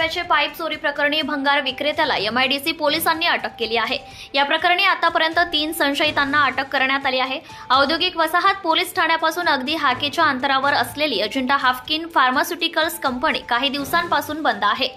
नळाचे पाईप चोरी प्रकरणी भंगार विक्रेत्याला एमआयडीसी पोलिसांनी अटक केली आहे। या प्रकरणी आतापर्यंत 3 संशयितांना अटक करण्यात आली आहे। औद्योगिक वसाहत पोलीस ठाण्यापासून अगदी हाकेच्या अंतरावर असलेली अजिंठा हाफकिन फार्मास्युटिकल्स कंपनी काही दिवसांपासून बंद आहे।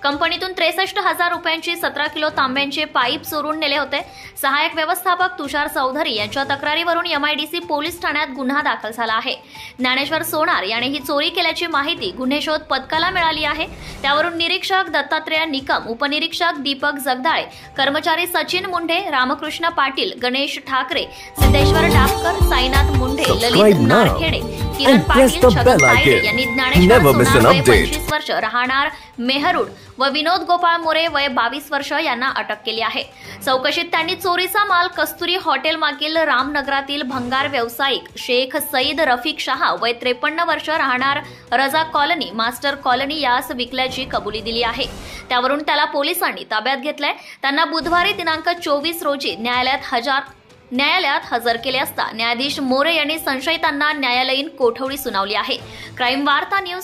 कंपनीतून 63,000 रुपयांची 17 किलो तांब्यांचे पाईप चोरून नेले होते। सहाय्यक व्यवस्थापक तुषार चौधरी यांच्या तक्रारीवरून एमआयडीसी पोलीस ठाण्यात गुन्हा दाखल झाला आहे। ज्ञानेश्वर सोनार याने ही चोरी केल्याची माहिती गुन्हे शोध पथकाला मिळाली आहे। त्यावरून निरीक्षक दत्तात्रय निकम, उपनिरीक्षक दीपक जगदाळे, कर्मचारी सचिन मुंढे, रामकृष्ण पाटील, गणेश ठाकरे, सिद्धेश्वर डापकर, साईनाथ मुंढे, ललित नारखेडे, किरण पाटील, छगन तायडे यांनी ज्ञानेश्वर सोनार वय 25 वर्ष राहणार मेहरुड व विनोद गोपाळ मोरे वय 22 वर्ष यांना अटक केली आहे। चौकशीत त्यांनी चोरीचा माल कस्तुरी हॉटेल मागील रामनगरातील भंगार व्यावसायिक शेख सईद रफिक शहा वय 53 वर्ष राहणार रजा कॉलनी मास्टर कॉलनी यास विकल्याची कबुली दिली आहे। त्यावरून त्याला पोलिसांनी ताब्यात घेतलंय। त्यांना बुधवारी दिनांक 24 रोजी न्यायालयात हजर केले असता न्यायाधीश मोरे यांनी संशयितांना न्यायालयीन कोठडी सुनावली आहे। क्राईम वार्ता न्यूज